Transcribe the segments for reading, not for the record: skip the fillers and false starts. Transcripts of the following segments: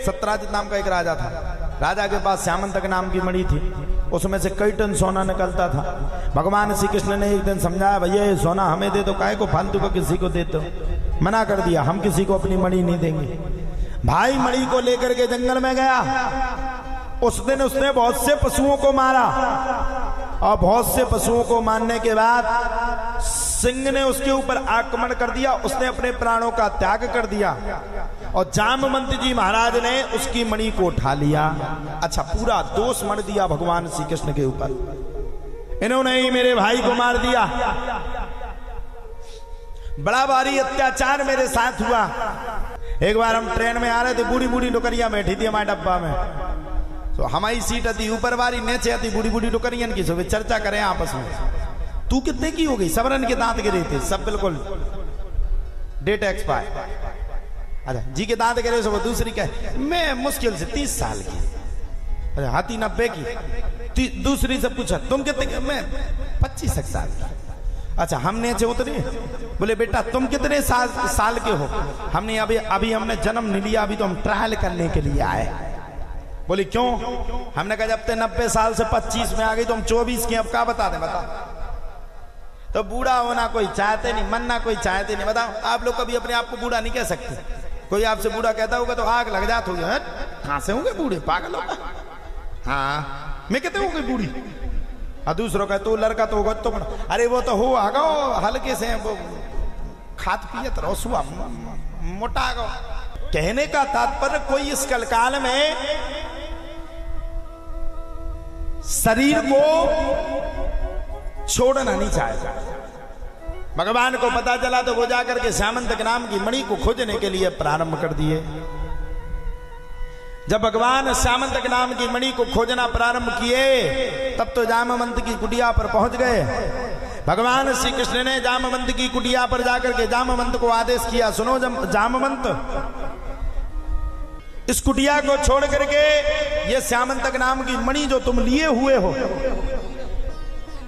सत्राजित नाम का एक राजा था। राजा के पास श्यामंतक नाम की मणि थी, उसमें से कई टन सोना निकलता था। भगवान श्री कृष्ण ने एक दिन समझाया, भैया ये सोना हमें दे दो, काहे को फालतू को किसी को देते हो। मना कर दिया, हम किसी को अपनी मणि नहीं देंगे। भाई मणि को लेकर के जंगल में गया। उस दिन उसने बहुत से पशुओं को मारा और बहुत से पशुओं को मारने के बाद सिंह ने उसके ऊपर आक्रमण कर दिया। उसने अपने प्राणों का त्याग कर दिया और जामवंत जी महाराज ने उसकी मणि को उठा लिया। अच्छा, पूरा दोष मढ़ दिया भगवान श्री कृष्ण के ऊपर, इन्होंने ही मेरे भाई को मार दिया, बड़ा भारी अत्याचार मेरे साथ हुआ। एक बार हम ट्रेन में आ रहे थे, बूढ़ी बूढ़ी नौकरियां बैठी थी हमारे डब्बा में, तो हमारी सीट आती ऊपर वाली, नीचे आती बूढ़ी बूढ़ी नौकरियन की। सब चर्चा करें आपस में, तू कितने की हो गई, सबरन के दांत गिरे थे, सब बिल्कुल डेट एक्सपायर। अच्छा, जी के दांत गिरे, सब दूसरी कहे मैं मुश्किल से 30 साल की। अच्छा, हाथी 90 की। दूसरी से पूछा तुम कितने की, मैं 25 साल की। अच्छा, हमने से उतरे, बोले बेटा तुम कितने साल के हो। हमने अभी हमने जन्म नहीं लिया, अभी तो हम ट्रायल करने के लिए आए। बोले क्यों। हमने कहा जब ते 90 साल से 25 में आ गई तो हम 24 की, अब क्या बता दें, बता। तो बूढ़ा होना कोई चाहते नहीं, मरना कोई चाहते नहीं। बताओ, आप लोग कभी अपने आप को बूढ़ा नहीं कह सकते। कोई आपसे बूढ़ा कहता होगा तो आग लग जाती होगी, कहां से होंगे बूढ़े, पागल होगा। हाँ, मैं कहते होंगे बूढ़ी। दूसरों का तो लड़का तो होगा तो, अरे वो तो हो आगा हल्के से वो खात पियत रहो, सुआ मोटा गो। कहने का तात्पर्य कोई इस कलकाल में शरीर को छोड़ना नहीं चाहेगा। भगवान को पता चला तो वो जाकर के श्यामंतक नाम की मणि को खोजने के लिए प्रारंभ कर दिए। जब भगवान श्यामंतक नाम की मणि को खोजना प्रारंभ किए तब तो जामवंत की कुटिया पर पहुंच गए। भगवान श्री कृष्ण ने जामवंत की कुटिया पर जाकर के जामवंत को आदेश किया, सुनो जामवंत, इस कुटिया को छोड़ करके ये श्यामंतक नाम की मणि जो तुम लिए हुए हो,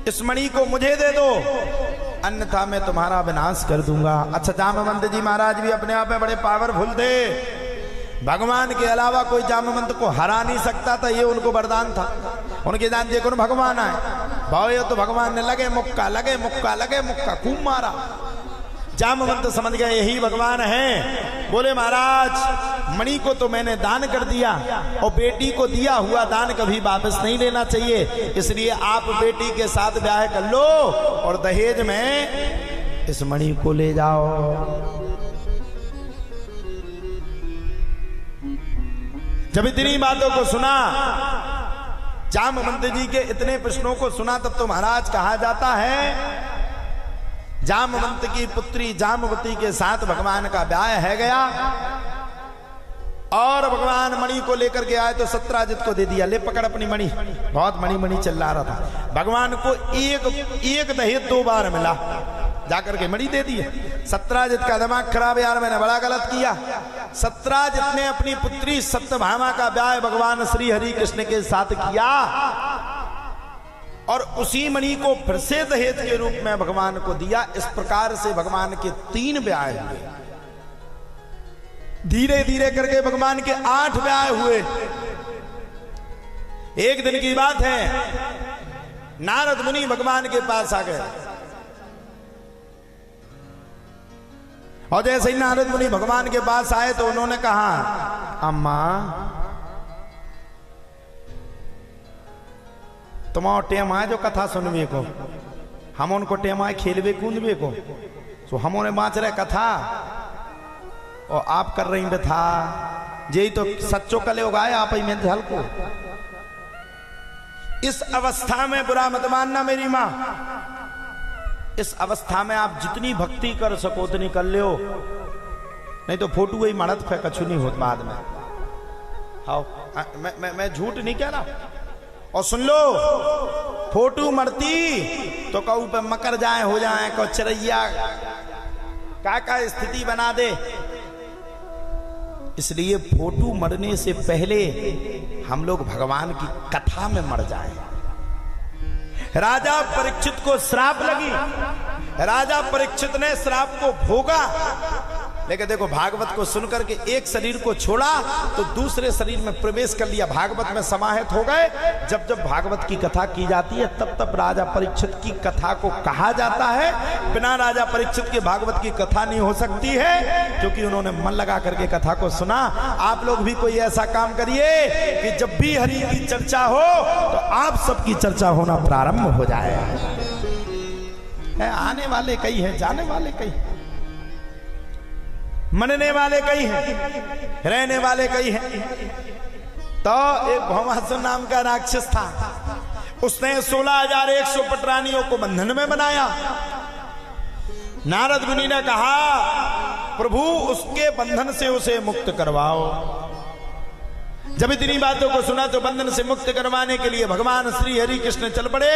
इस मणि को मुझे दे दो, अन्यथा मैं तुम्हारा विनाश कर दूंगा। अच्छा, जामवंत जी महाराज भी अपने आप में बड़े पावरफुल थे। भगवान के अलावा कोई जामवंत को हरा नहीं सकता था, ये उनको वरदान था। उनके जान जे कौन भगवान आए भाव, ये तो भगवान ने लगे मुक्का खूब मारा। जामवंत समझ गए यही भगवान हैं। बोले महाराज, मणि को तो मैंने दान कर दिया और बेटी को दिया हुआ दान कभी वापस नहीं लेना चाहिए, इसलिए आप बेटी के साथ ब्याह कर लो और दहेज में इस मणि को ले जाओ। जब इतनी बातों को सुना, जामवंत जी के इतने प्रश्नों को सुना, तब तो महाराज कहा जाता है जामवंत की पुत्री जामवती के साथ भगवान का ब्याह है गया और भगवान मणि को लेकर के आए तो सत्राजित को दे दिया। ले पकड़ अपनी मणि। बहुत मणि चिल्ला रहा था। भगवान को एक दहेज 2 बार मिला, जाकर के मणि दे दी। सत्राजित का दिमाग खराब, यार मैंने बड़ा गलत किया। सत्राजित ने अपनी पुत्री सत्यभामा का ब्याह भगवान श्री हरि कृष्ण के साथ किया और उसी मणि को फिर से दहेज के रूप में भगवान को दिया। इस प्रकार से भगवान के 3 ब्याह हुए। धीरे धीरे करके भगवान के 8 ब्याह हुए। एक दिन की बात है, नारद मुनि भगवान के पास आ गए और जैसे ही नारद मुनि भगवान के पास आए तो उन्होंने कहा, अम्मा तुम्हारा टेम आए जो कथा सुनवे को, हम उनको टेम आए खेलवे कूदवे को, तो हम उन्हें बाँच रहे कथा और आप कर रही था। यही तो सच्चो कले उगाए आप ही में झल को। इस अवस्था में बुरा मत मानना मेरी मां, इस अवस्था में आप जितनी भक्ति कर सको उतनी कर लो, नहीं तो फोटो ही मड़त पे कछु नहीं होता बाद में। हाँ, मैं झूठ नहीं कह रहा। और सुन लो, फोटो मरती तो कहू पे मकर जाए हो जाए, को चिड़ैया का स्थिति बना दे। इसलिए फोटो मरने से पहले हम लोग भगवान की कथा में मर जाएं। राजा परीक्षित को श्राप लगी, राजा परीक्षित ने श्राप को भोगा, लेकिन देखो भागवत को सुनकर के एक शरीर को छोड़ा तो दूसरे शरीर में प्रवेश कर लिया, भागवत में समाहित हो गए। जब जब भागवत की कथा की जाती है तब तब राजा परीक्षित की कथा को कहा जाता है। बिना राजा परीक्षित के भागवत की कथा नहीं हो सकती है, क्योंकि उन्होंने मन लगा करके कथा को सुना। आप लोग भी कोई ऐसा काम करिए कि जब भी हरि की चर्चा हो तो आप सबकी चर्चा होना प्रारंभ हो जाए। आने वाले कई हैं, जाने वाले कई, मनने वाले कई हैं, रहने वाले कई हैं। तो एक भौमासुर नाम का राक्षस था, उसने 16,100 पटरानियों को बंधन में बनाया। नारद मुनि ने कहा प्रभु उसके बंधन से उसे मुक्त करवाओ। जब इतनी बातों को सुना तो बंधन से मुक्त करवाने के लिए भगवान श्री हरि कृष्ण चल पड़े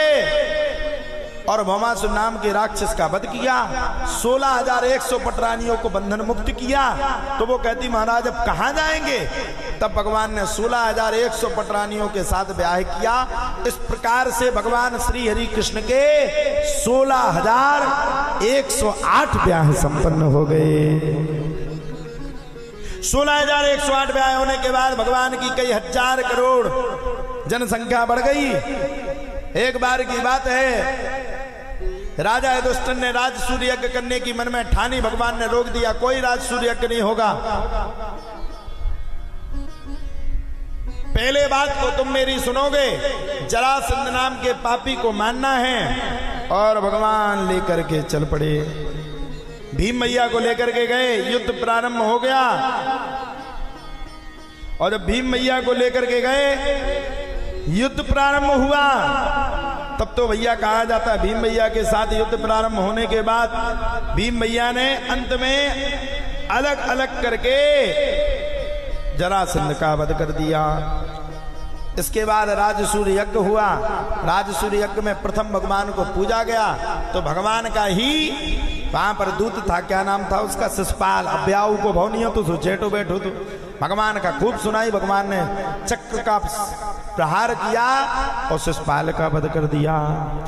और भौमासुर नाम के राक्षस का वध किया। 16,100 पटरानियों को बंधन मुक्त किया। तो वो कहती महाराज अब कहां जाएंगे? तब भगवान ने 16,100 पटरानियों के साथ ब्याह किया। इस प्रकार से भगवान श्री हरि कृष्ण के 16,108 ब्याह संपन्न हो गए। 16,108 ब्याह होने के बाद भगवान की कई हजार करोड़ जनसंख्या बढ़ गई। एक बार की बात है, राजा युधिष्ठिर ने राजसूय यज्ञ करने की मन में ठानी। भगवान ने रोक दिया, कोई राजसूय यज्ञ नहीं होगा। पहले बात को तुम मेरी सुनोगे, जरासंध नाम के पापी को मानना है। और भगवान लेकर के चल पड़े, भीम मैया को लेकर के गए। युद्ध प्रारंभ हो गया और जब भीम मैया को लेकर के गए, युद्ध प्रारंभ हुआ। तब तो भैया कहा जाता है, भीम मैया के साथ युद्ध प्रारंभ होने के बाद भीम मैया ने अंत में अलग अलग करके जरासंध का वध कर दिया। इसके बाद राजसूय यज्ञ हुआ। राजसूय यज्ञ में प्रथम भगवान को पूजा गया। तो भगवान का ही वहां पर दूत था, क्या नाम था उसका? शिशुपाल। अब्याऊ को भवनियो तो सुचेटो बैठो तो भगवान का खूब सुनाई। भगवान ने चक्र का प्रहार किया और शिशुपाल का वध कर दिया।